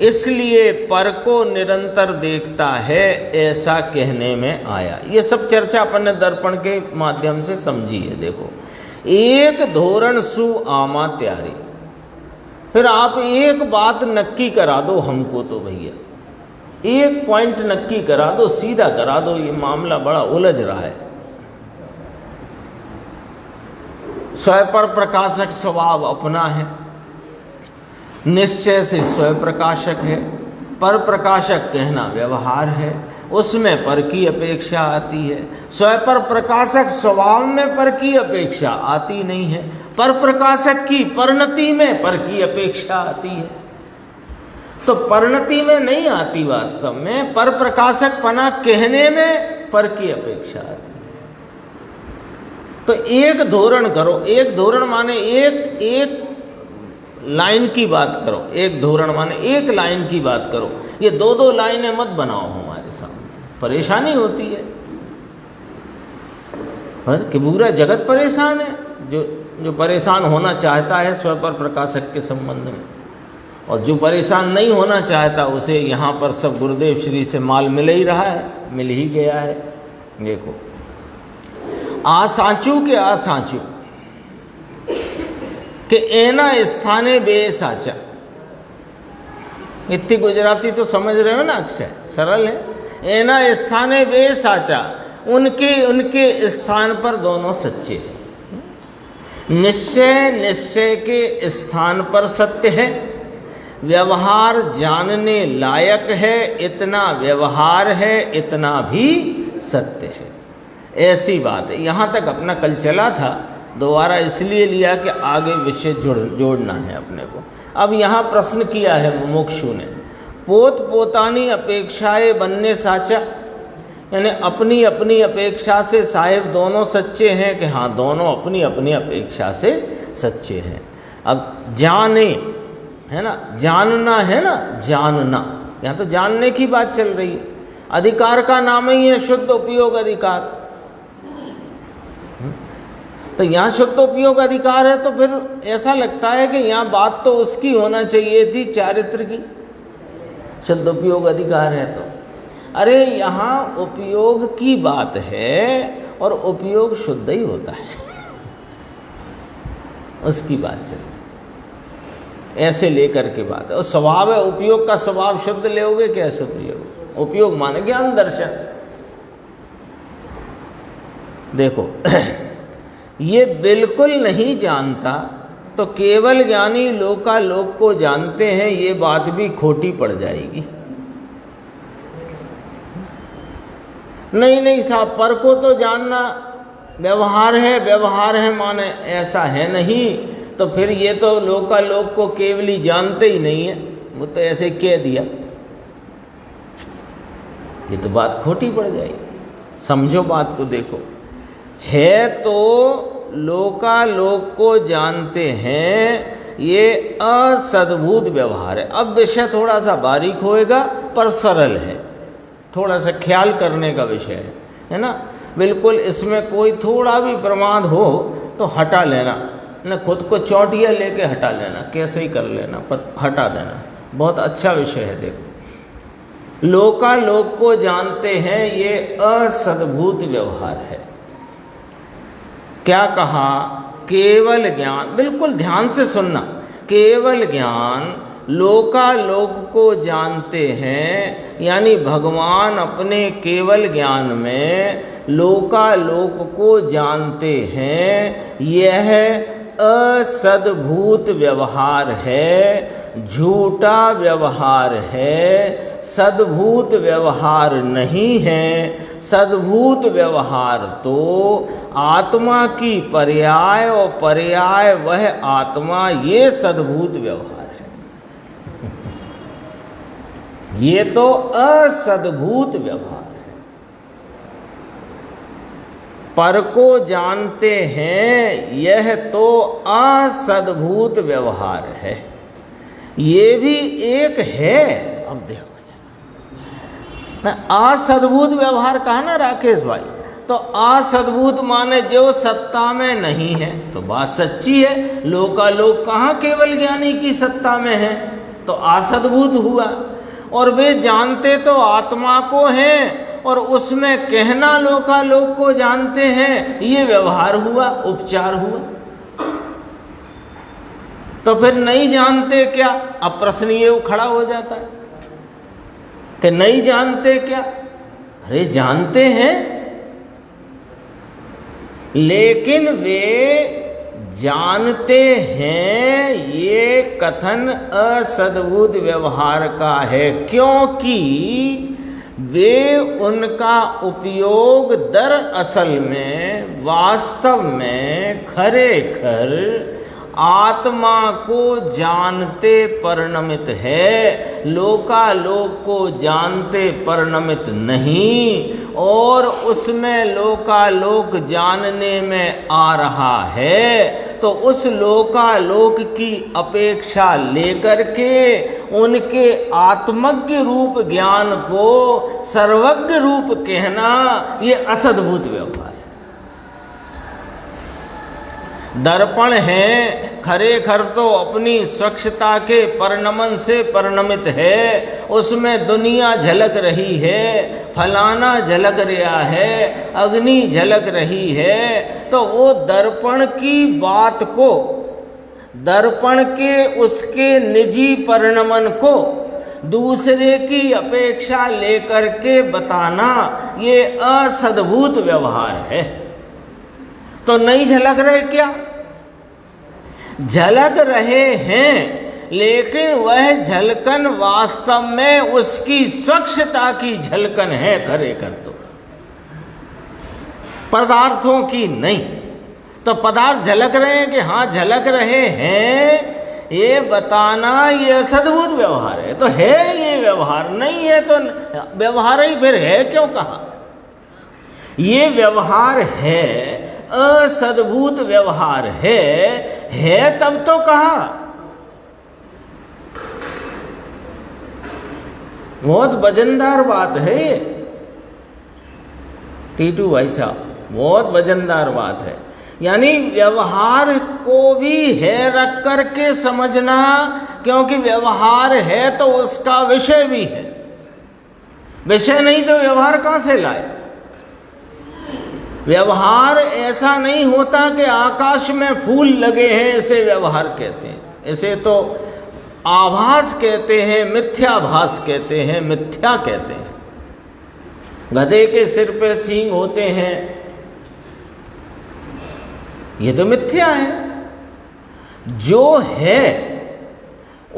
Speaker 1: इसलिए पर को निरंतर देखता है, ऐसा कहने में आया। ये सब चर्चा अपन ने दर्पण के माध्यम से समझी है। देखो एक धोरण सु आमा त्यारी, फिर आप एक बात नक्की करा दो हमको, तो भैया एक पॉइंट नक्की करा दो, सीधा करा दो, ये मामला बड़ा उलझ रहा है। स्वयं पर प्रकाशक स्वभाव अपना है, निश्चय से स्वयं प्रकाशक है, पर प्रकाशक कहना व्यवहार है, उसमें पर की अपेक्षा आती है। स्वयं पर प्रकाशक स्वभाव में पर की अपेक्षा आती नहीं है, पर प्रकाशक की परिणति में पर की अपेक्षा आती है। तो परिणति में नहीं आती, वास्तव में पर प्रकाशक पना कहने में पर की अपेक्षा आती है। तो एक धोरण करो, एक धोरण माने एक लाइन की बात करो, एक धोरण माने एक लाइन की बात करो। ये दो दो लाइनें मत बनाओ हमारे सामने, परेशानी होती है। पर कि पूरा जगत परेशान है, जो परेशान होना चाहता है स्वयं पर प्रकाशक के संबंध में, और जो परेशान नहीं होना चाहता उसे यहाँ पर सब गुरुदेव श्री से माल मिल ही रहा है, मिल ही गया है। देखो आसाचू के आसाचू कि एना स्थाने बे साचा, इतनी गुजराती तो समझ रहे हो ना, अक्षय सरल है। एना स्थाने बे साचा, उनके स्थान पर दोनों सच्चे हैं। निश्चय के स्थान पर सत्य है, व्यवहार जानने लायक है, इतना व्यवहार है, इतना भी सत्य है। ऐसी बात है। यहाँ तक अपना कल चला था, दोबारा इसलिए लिया कि आगे विषय जोड़ना है अपने को। अब यहाँ प्रश्न किया है मुमुक्षु ने, पोत पोतानी अपेक्षाएं बनने साचा, यानी अपनी अपनी अपेक्षा से साहिब दोनों सच्चे हैं कि हाँ दोनों अपनी अपनी अपेक्षा से सच्चे हैं। अब जाने है ना, जानना है ना, जानना, यहाँ तो जानने की बात चल रही है। अधिकार का नाम ही है शुद्ध उपयोग अधिकार। तो यहाँ शुद्ध उपयोग अधिकार है, तो फिर ऐसा लगता है कि यहाँ बात तो उसकी होना चाहिए थी, चारित्र की। शुद्ध उपयोग अधिकार है तो अरे यहाँ उपयोग की बात है और उपयोग शुद्ध ही होता है, उसकी बात चलती, ऐसे लेकर के बात है। और स्वभाव है, उपयोग का स्वभाव शुद्ध लेओगे क्या अशुद्ध लेओगे? उपयोग माने ज्ञान दर्शन। देखो ये बिल्कुल नहीं जानता तो केवल ज्ञानी लोकालोक को जानते हैं, ये बात भी खोटी पड़ जाएगी। नहीं साहब, पर को तो जानना व्यवहार है माने ऐसा है नहीं, तो फिर ये तो लोकालोक को केवली जानते ही नहीं है, वो तो ऐसे कह दिया, ये तो बात खोटी पड़ जाएगी। समझो बात को, देखो है तो लोकालोक को जानते हैं, ये असद्भूत व्यवहार है। अब विषय थोड़ा सा बारीक होएगा पर सरल है, थोड़ा सा ख्याल करने का विषय है ना। बिल्कुल इसमें कोई थोड़ा भी प्रमाद हो तो हटा लेना, न खुद को चौटिया लेके हटा लेना, कैसे ही कर लेना पर हटा देना, बहुत अच्छा विषय है। देखो लोकालोक को जानते हैं, ये असद्भूत व्यवहार है। क्या कहा? केवल ज्ञान, बिल्कुल ध्यान से सुनना, केवल ज्ञान लोकालोक को जानते हैं, यानी भगवान अपने केवल ज्ञान में लोकालोक को जानते हैं। यह असद्भूत व्यवहार है, झूठा व्यवहार है, सद्भूत व्यवहार नहीं है। सद्भूत व्यवहार तो आत्मा की पर्याय और पर्याय वह आत्मा, ये सद्भूत व्यवहार है। ये तो असद्भूत व्यवहार है। पर को जानते हैं, यह तो असद्भूत व्यवहार है। ये भी एक है। अब देखो असद्भूत व्यवहार कहा ना राकेश भाई, तो असद्भूत माने जो सत्ता में नहीं है, तो बात सच्ची है। लोकालोक कहाँ केवल ज्ञानी की सत्ता में है, तो असद्भूत हुआ। और वे जानते तो आत्मा को हैं और उसमें कहना लोकालोक को जानते हैं, ये व्यवहार हुआ, उपचार हुआ। तो फिर नहीं जानते क्या? अब प्रश्न ये खड़ा हो जाता है कि नहीं जानते क्या? अरे जानते हैं, लेकिन वे जानते हैं ये कथन असद्भूत व्यवहार का है, क्योंकि वे उनका उपयोग दरअसल में वास्तव में खरेखर आत्मा को जानते परिणमित है, लोकालोक को जानते परिणमित नहीं। और उसमें लोकालोक जानने में आ रहा है, तो उस लोकालोक की अपेक्षा लेकर के उनके आत्मज्ञ रूप ज्ञान को सर्वज्ञ रूप कहना, ये असद्भुत व्यवहार है। दर्पण है, खरेखर तो अपनी स्वच्छता के परिणमन से परिणमित है, उसमें दुनिया झलक रही है, फलाना झलक रहा है, अग्नि झलक रही है। तो वो दर्पण की बात को, दर्पण के उसके निजी परिणमन को दूसरे की अपेक्षा लेकर के बताना, ये असद्भुत व्यवहार है। तो नहीं झलक रहे क्या? झलक रहे हैं, लेकिन वह झलकन वास्तव में उसकी स्वच्छता की झलकन है, खरेखर तो पदार्थों की नहीं। तो पदार्थ झलक रहे हैं कि हाँ झलक रहे हैं, ये बताना ये असद्भुत व्यवहार है। तो है ये व्यवहार, नहीं है तो व्यवहार ही फिर है क्यों कहा? ये व्यवहार है, असद्भुत व्यवहार है तब तो कहा। बहुत वजनदार बात है ये टीटू भाई साहब, बहुत वजनदार बात है यानी व्यवहार को भी है रख कर के समझना, क्योंकि व्यवहार है तो उसका विषय भी है। विषय नहीं तो व्यवहार कहाँ से लाए? व्यवहार ऐसा नहीं होता कि आकाश में फूल लगे हैं इसे व्यवहार कहते हैं। इसे तो आभास कहते हैं, मिथ्याभास कहते हैं, मिथ्या कहते हैं। गधे के सिर पे सींग होते हैं, ये तो मिथ्या है। जो है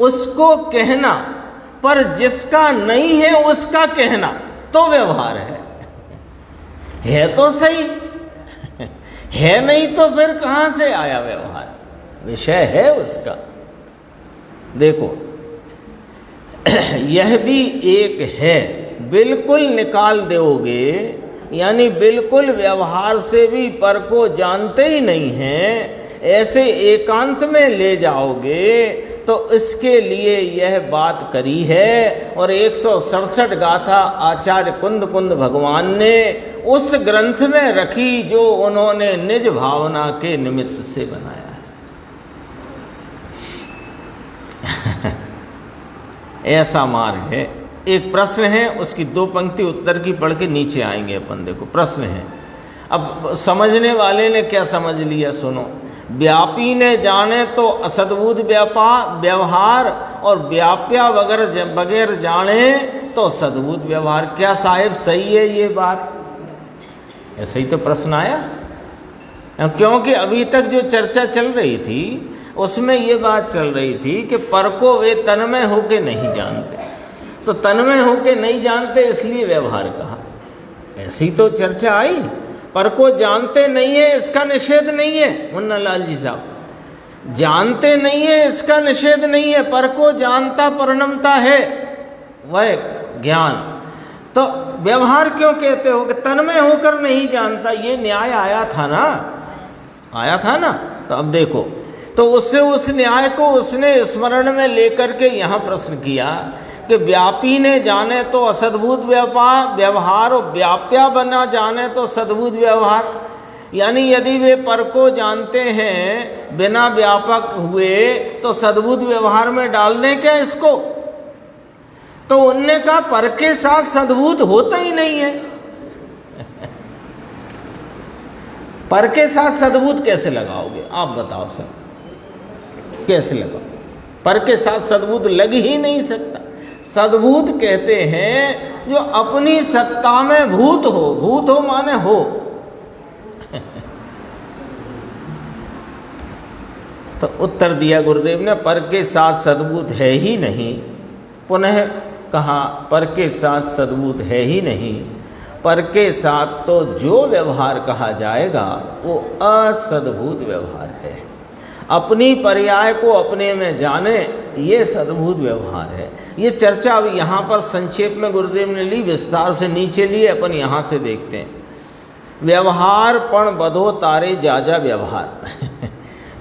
Speaker 1: उसको कहना, पर जिसका नहीं है उसका कहना तो व्यवहार है तो सही है, नहीं तो फिर कहाँ से आया व्यवहार? विषय है उसका। देखो यह भी एक है, बिल्कुल निकाल दोगे, यानी बिल्कुल व्यवहार से भी पर को जानते ही नहीं हैं, ऐसे एकांत में ले जाओगे तो इसके लिए यह बात करी है। और 167 गाथा आचार्य कुंद कुंद भगवान ने उस ग्रंथ में रखी जो उन्होंने निज भावना के निमित्त से बनाया है। ऐसा मार्ग है। एक प्रश्न है, उसकी 2 पंक्ति उत्तर की पढ़ के नीचे आएंगे अपन। देखो प्रश्न है, अब समझने वाले ने क्या समझ लिया सुनो। व्यापी ने जाने तो असद्भुत व्यवहार, और व्याप्या बगैर जाने तो सद्भुत व्यवहार। क्या साहिब सही है ये बात? ऐसा ही तो प्रश्न आया, क्योंकि अभी तक जो चर्चा चल रही थी उसमें ये बात चल रही थी कि पर को वे तन्मय होके नहीं जानते, तो तन्मय होके नहीं जानते इसलिए व्यवहार कहा। ऐसी तो चर्चा आई। पर को जानते नहीं है इसका निषेध नहीं है, मुन्ना लाल जी साहब, जानते नहीं है इसका निषेध नहीं है। पर को जानता परिणमता है वह ज्ञान, तो व्यवहार क्यों कहते हो कि तन्मय होकर नहीं जानता? ये न्याय आया था ना। तो अब देखो, तो उससे उस न्याय को उसने स्मरण में लेकर के यहाँ प्रश्न किया कि व्यापी ने जाने तो असद्भुत व्यवहार, और व्याप्या बना जाने तो सद्भुत व्यवहार। यानी यदि वे पर को जानते हैं बिना व्यापक हुए तो सद्भुत व्यवहार में डाल दें क्या इसको? तो उनने कहा पर के साथ सद्भुत होता ही नहीं है। पर के साथ सद्भुत कैसे लगाओगे आप बताओ सर, कैसे लगाओ? पर के साथ सद्भुत लग ही नहीं सकता। सद्भूत कहते हैं जो अपनी सत्ता में भूत हो माने हो। तो उत्तर दिया गुरुदेव ने, पर के साथ सद्भूत है ही नहीं। पुनः कहा पर के साथ सद्भूत है ही नहीं, पर के साथ तो जो व्यवहार कहा जाएगा वो असद्भूत व्यवहार है। अपनी पर्याय को अपने में जाने, ये सद्भूत व्यवहार है। ये चर्चा अब यहाँ पर संक्षेप में गुरुदेव ने ली, विस्तार से नीचे लिए, अपन यहाँ से देखते हैं। व्यवहार पण बधो तारे जाजा व्यवहार।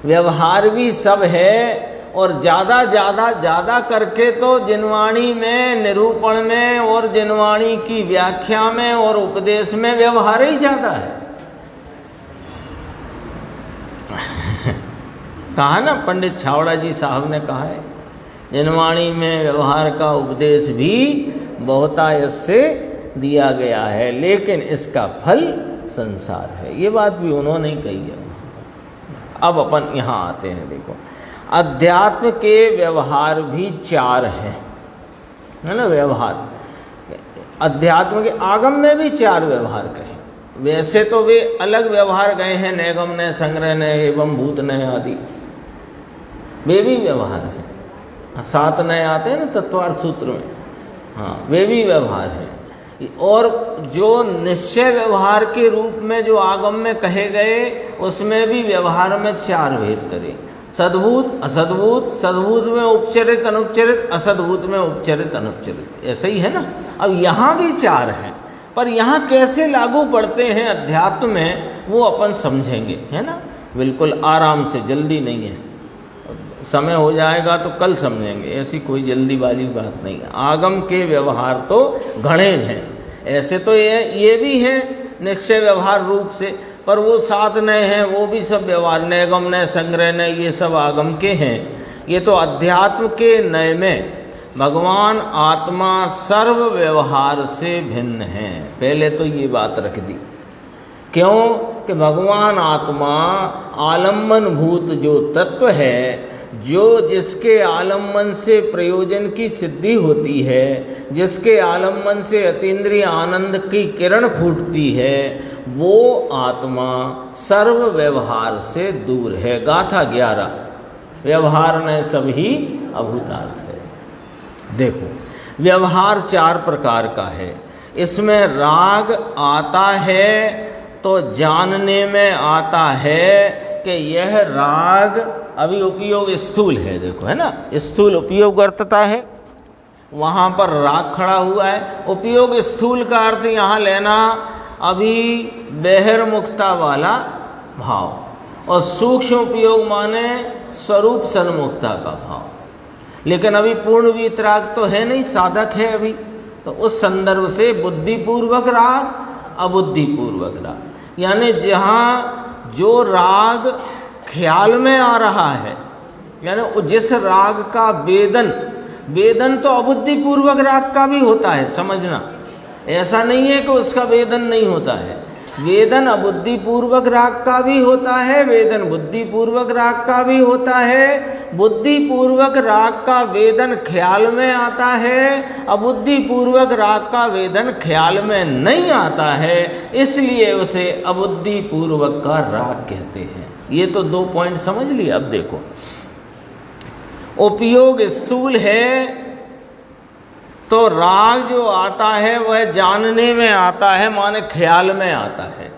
Speaker 1: व्यवहार भी सब है, और ज़्यादा करके तो जिनवाणी में, निरूपण में, और जिनवाणी की व्याख्या में और उपदेश में व्यवहार ही ज़्यादा है। कहा ना, पंडित छावड़ा जी साहब ने कहा है, जिनवाणी में व्यवहार का उपदेश भी बहुतायत से दिया गया है, लेकिन इसका फल संसार है। ये बात भी उन्होंने ही कही है। अब अपन यहाँ आते हैं। देखो, अध्यात्म के व्यवहार भी 4 हैं, है ना। व्यवहार अध्यात्म के आगम में भी 4 व्यवहार कहे। वैसे तो वे अलग व्यवहार गए हैं, नैगम ने, संग्रह ने, एवं भूत ने आदि, वे भी व्यवहार हैं। 7 नए आते हैं ना तत्वार्थ सूत्र में, हाँ, वे भी व्यवहार हैं। और जो निश्चय व्यवहार के रूप में जो आगम में कहे गए, उसमें भी व्यवहार में 4 भेद करे। सद्भूत, असद्भूत, सद्भूत में उपचरित अनुपचरित, असद्भूत में उपचरित अनुपचरित, ऐसा ही है ना। अब यहाँ भी 4 हैं, पर यहाँ कैसे लागू पड़ते हैं अध्यात्म में वो अपन समझेंगे, है ना। बिल्कुल आराम से, जल्दी नहीं है, समय हो जाएगा तो कल समझेंगे, ऐसी कोई जल्दी वाली बात नहीं है। आगम के व्यवहार तो घणे हैं। ऐसे तो ये भी हैं निश्चय व्यवहार रूप से, पर वो 7 नय हैं, वो भी सब व्यवहार, नैगम नय, संग्रह नय, ये सब आगम के हैं। ये तो अध्यात्म के नय में भगवान आत्मा सर्व व्यवहार से भिन्न है। पहले तो ये बात रख दी। क्यों कि भगवान आत्मा आलम्बन भूत जो तत्व है, जो जिसके आलम्बन से प्रयोजन की सिद्धि होती है, जिसके आलम्बन से अतीन्द्रिय आनंद की किरण फूटती है, वो आत्मा सर्व व्यवहार से दूर है। गाथा 11, व्यवहार न सभी अभूतार्थ है। देखो व्यवहार 4 प्रकार का है। इसमें राग आता है तो जानने में आता है कि यह राग, अभी उपयोग स्थूल है, देखो है ना, स्थूल उपयोग अर्थता है, वहाँ पर राग खड़ा हुआ है। उपयोग स्थूल का अर्थ यहाँ लेना अभी बहिर्मुखता वाला भाव, और सूक्ष्म उपयोग माने स्वरूप सन्मुखता का भाव। लेकिन अभी पूर्ण वीतराग तो है नहीं, साधक है अभी, तो उस संदर्भ से बुद्धिपूर्वक राग, अबुद्धिपूर्वक राग, यानी जहाँ जो राग ख्याल में आ रहा है, यानी जिस राग का वेदन तो अबुद्धिपूर्वक राग का भी होता है, समझना। ऐसा नहीं है कि उसका वेदन नहीं होता है। वेदन अबुद्धिपूर्वक राग का भी होता है, वेदन बुद्धिपूर्वक राग का भी होता है। बुद्धिपूर्वक राग का वेदन ख्याल में आता है, अबुद्धिपूर्वक राग का वेदन ख्याल में नहीं आता है, इसलिए उसे अबुद्धिपूर्वक का राग कहते हैं। ये तो 2 पॉइंट समझ लिए। अब देखो, उपयोग स्थूल है तो राग जो आता है वह जानने में आता है, माने ख्याल में आता है।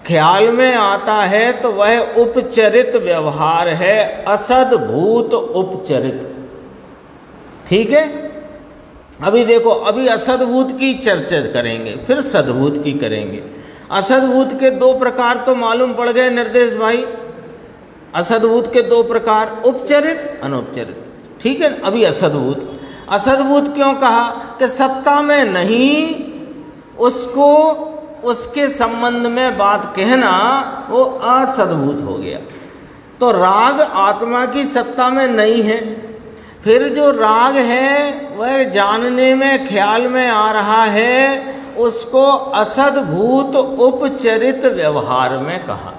Speaker 1: ख्याल में आता है तो वह उपचरित व्यवहार है, असद्भूत उपचरित। ठीक है, अभी देखो, अभी असद्भूत की चर्चा करेंगे, फिर सद्भूत की करेंगे। असद्भूत के 2 प्रकार तो मालूम पड़ गए निर्देश भाई। असद्भूत के 2 प्रकार, उपचरित, अनुपचरित। ठीक है, अभी असद्भूत। असद्भूत क्यों कहा कि सत्ता में नहीं, उसको उसके संबंध में बात कहना वो असद्भूत हो गया। तो राग आत्मा की सत्ता में नहीं है, फिर जो राग है वह जानने में ख्याल में आ रहा है, उसको असद्भूत उपचरित व्यवहार में कहा,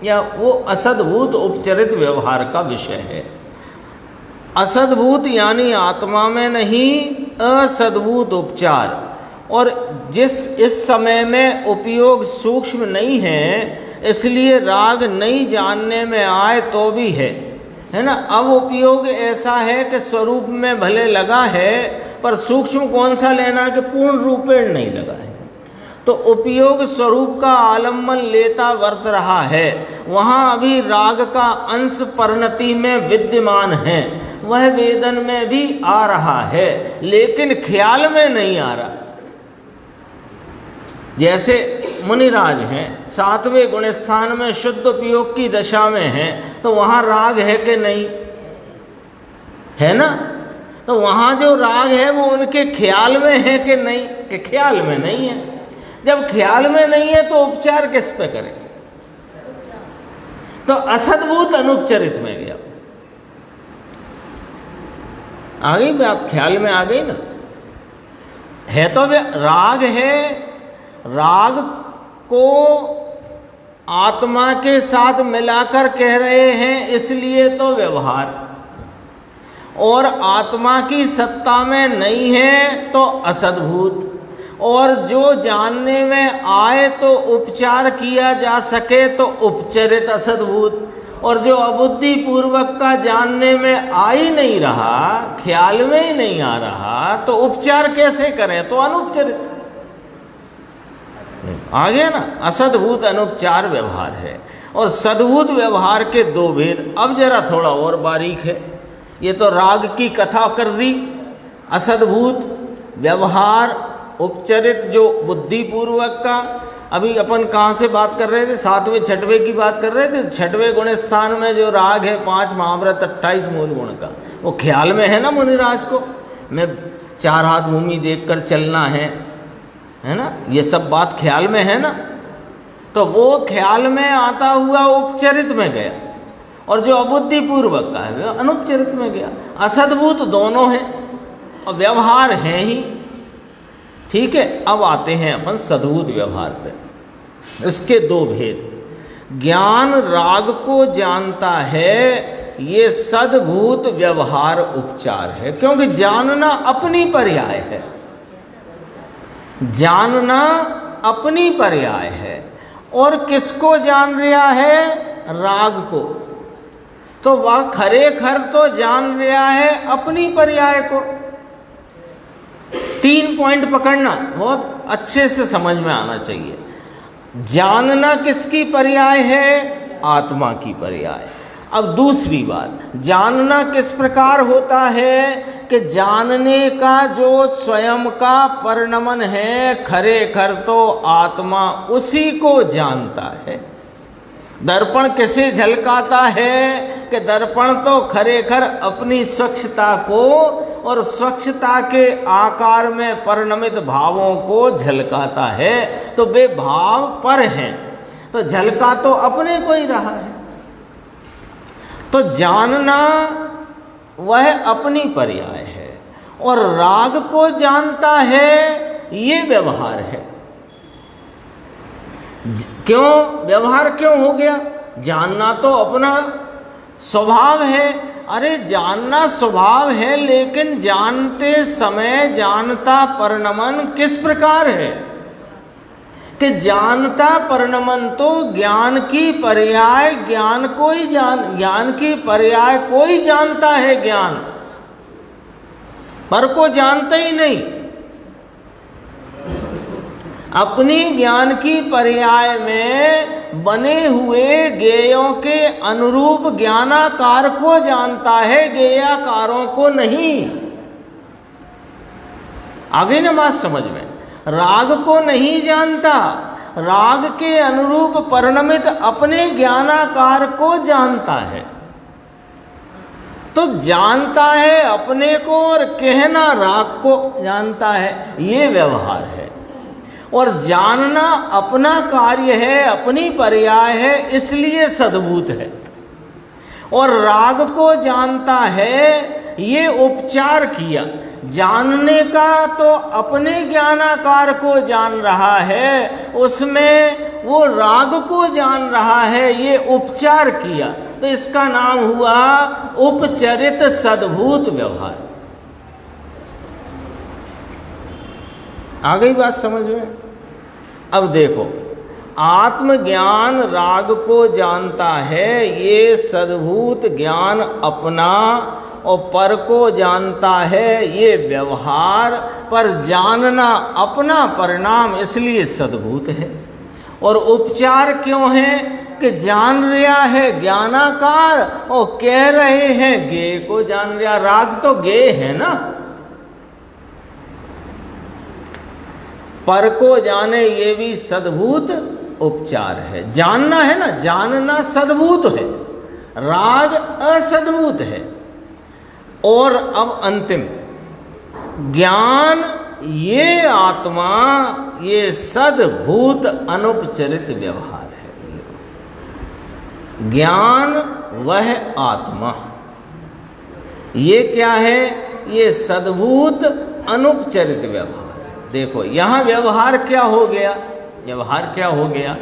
Speaker 1: या वो असद्भूत उपचरित व्यवहार का विषय है। असद्भूत यानी आत्मा में नहीं, असद्भूत उपचार। और इस समय में उपयोग सूक्ष्म नहीं है, इसलिए राग नहीं जानने में आए तो भी है ना। अब उपयोग ऐसा है कि स्वरूप में भले लगा है, पर सूक्ष्म कौन सा लेना कि पूर्ण रूपेण नहीं लगा है। तो उपयोग स्वरूप का आलम्बन लेता वर्त रहा है, वहाँ अभी राग का अंश परिणति में विद्यमान है, वह वेदन में भी आ रहा है, लेकिन ख्याल में नहीं आ रहा। जैसे मुनिराज हैं, 7वें गुण स्थान में शुद्ध उपयोग की दशा में हैं, तो वहाँ राग है कि नहीं है ना। तो वहाँ जो राग है वो उनके ख्याल में है कि नहीं, कि ख्याल में नहीं है। जब ख्याल में नहीं है तो उपचार किस पे करें। तो असद्भूत अनुपचरित में गया, आ गई बात, ख्याल में आ गई ना। है तो राग है, राग को आत्मा के साथ मिलाकर कह रहे हैं, इसलिए तो व्यवहार, और आत्मा की सत्ता में नहीं है तो असद्भूत, और जो जानने में आए तो उपचार किया जा सके तो उपचरित असद्भूत, और जो अबुद्धि पूर्वक का जानने में आ ही नहीं रहा, ख्याल में ही नहीं आ रहा, तो उपचार कैसे करें, तो अनुपचरित आ गया ना। असद्भूत अनुपचार व्यवहार है, और सद्भूत व्यवहार के 2 भेद। अब जरा थोड़ा और बारीक है, ये तो राग की कथा कर दी। असद्भूत व्यवहार उपचरित जो बुद्धिपूर्वक का, अभी अपन कहाँ से बात कर रहे थे, 7वें 6वें की बात कर रहे थे। 6वें गुण स्थान में जो राग है 5 महाव्रत 28 मूल गुण का, वो ख्याल में है ना मुनिराज को। मैं 4 हाथ भूमि देखकर चलना है ना, ये सब बात ख्याल में है ना। तो वो ख्याल में आता हुआ उपचरित में गया, और जो अबुद्धिपूर्वक का है वो अनुपचरित में गया। असद्भूत दोनों हैं और व्यवहार हैं ही। ठीक है, अब आते हैं अपन सद्भूत व्यवहार पे। इसके दो भेद। ज्ञान राग को जानता है, ये सद्भूत व्यवहार उपचार है, क्योंकि जानना अपनी पर्याय है। जानना अपनी पर्याय है। और किसको जान रहा है? राग को। तो वह खरेखर तो जान रहा है अपनी पर्याय को। 3 पॉइंट पकड़ना, बहुत अच्छे से समझ में आना चाहिए। जानना किसकी पर्याय है? आत्मा की पर्याय। अब दूसरी बात, जानना किस प्रकार होता है कि जानने का जो स्वयं का परिणमन है, खरेखर तो आत्मा उसी को जानता है। दर्पण किसे झलकाता है कि दर्पण तो खरेखर अपनी स्वच्छता को और स्वच्छता के आकार में परिणमित भावों को झलकाता है। तो वे भाव पर हैं, तो झलका तो अपने को ही रहा है। तो जानना वह अपनी पर्याय है, और राग को जानता है ये व्यवहार है। क्यों व्यवहार क्यों हो गया? जानना तो अपना स्वभाव है। अरे जानना स्वभाव है, लेकिन जानते समय जानता परिणमन किस प्रकार है कि जानता परिणमन तो ज्ञान की पर्याय ज्ञान को ही ज्ञान की पर्याय को ही जानता है। ज्ञान पर को जानता ही नहीं। अपनी ज्ञान की पर्याय में बने हुए ज्ञेयों के अनुरूप ज्ञानाकार को जानता है, ज्ञेयाकारों को नहीं। आगे ना बात समझ में? राग को नहीं जानता, राग के अनुरूप परिणमित अपने ज्ञानाकार को जानता है। तो जानता है अपने को और कहना राग को जानता है, ये व्यवहार है। और जानना अपना कार्य है, अपनी पर्याय है, इसलिए सद्भूत है। और राग को जानता है, ये उपचार किया। जानने का तो अपने ज्ञानाकार को जान रहा है, उसमें वो राग को जान रहा है, ये उपचार किया। तो इसका नाम हुआ उपचरित सद्भूत व्यवहार। आ गई बात समझ में? अब देखो, आत्मज्ञान राग को जानता है, ये सद्भूत ज्ञान अपना, और पर को जानता है ये व्यवहार। पर जानना अपना परिणाम, इसलिए सद्भूत है। और उपचार क्यों है कि जान रहा है ज्ञानाकार और कह रहे हैं ज्ञेय को जान रहा। राग तो ज्ञेय है ना। पर को जाने ये भी सद्भूत उपचार है। जानना है ना, जानना सद्भूत है, राग असद्भूत है। और अब अंतिम ज्ञान, ये आत्मा, ये सद्भूत अनुपचरित व्यवहार है। ज्ञान वह आत्मा, ये क्या है? ये सद्भूत अनुपचरित व्यवहार। देखो यहाँ व्यवहार क्या हो गया? व्यवहार क्या हो गया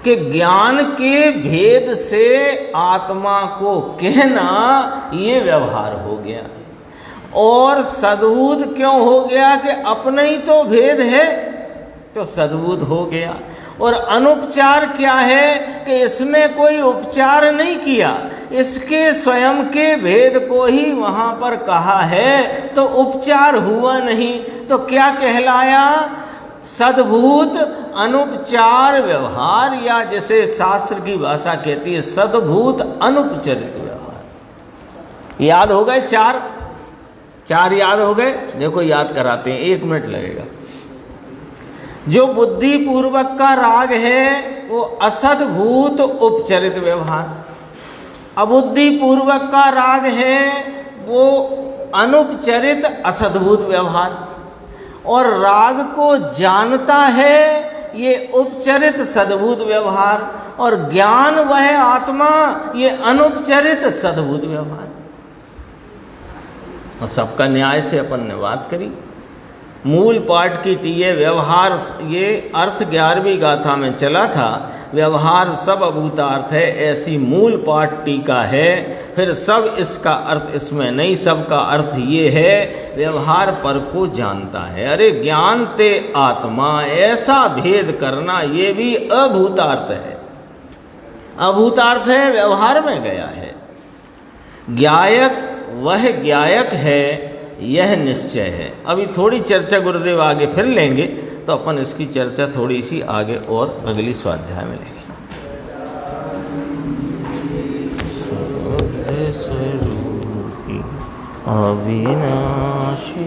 Speaker 1: कि ज्ञान के भेद से आत्मा को कहना, ये व्यवहार हो गया। और सद्भूत क्यों हो गया कि अपना ही तो भेद है, तो सद्भूत हो गया। और अनुपचार क्या है कि इसमें कोई उपचार नहीं किया, इसके स्वयं के भेद को ही वहाँ पर कहा है, तो उपचार हुआ नहीं। तो क्या कहलाया? सद्भूत अनुपचार व्यवहार, या जैसे शास्त्र की भाषा कहती है सद्भूत अनुपचरित व्यवहार। याद हो गए? चार याद हो गए? देखो याद कराते हैं, 1 मिनट लगेगा। जो बुद्धि पूर्वक का राग है वो असद्भूत उपचरित व्यवहार, अबुद्धि पूर्वक का राग है वो अनुपचरित असद्भूत व्यवहार। और राग को जानता है ये उपचरित सद्भूत व्यवहार, और ज्ञान वह आत्मा ये अनुपचरित सद्भूत व्यवहार। और सबका न्याय से अपन ने बात करी। मूल पाठ की ये व्यवहार, ये अर्थ 11वीं गाथा में चला था, व्यवहार सब अभूतार्थ है, ऐसी मूल पाठ टीका है। फिर सब इसका अर्थ इसमें नहीं, सबका अर्थ ये है व्यवहार पर को जानता है। अरे ज्ञान ते आत्मा, ऐसा भेद करना ये भी अभूतार्थ है। अभूतार्थ है, व्यवहार में गया है। ज्ञायक वह ज्ञायक है, यह निश्चय है। अभी थोड़ी चर्चा गुरुदेव आगे फिर लेंगे, तो अपन इसकी चर्चा थोड़ी सी आगे और अगली स्वाध्याय में लेंगे। स्वरूपी अविनाशी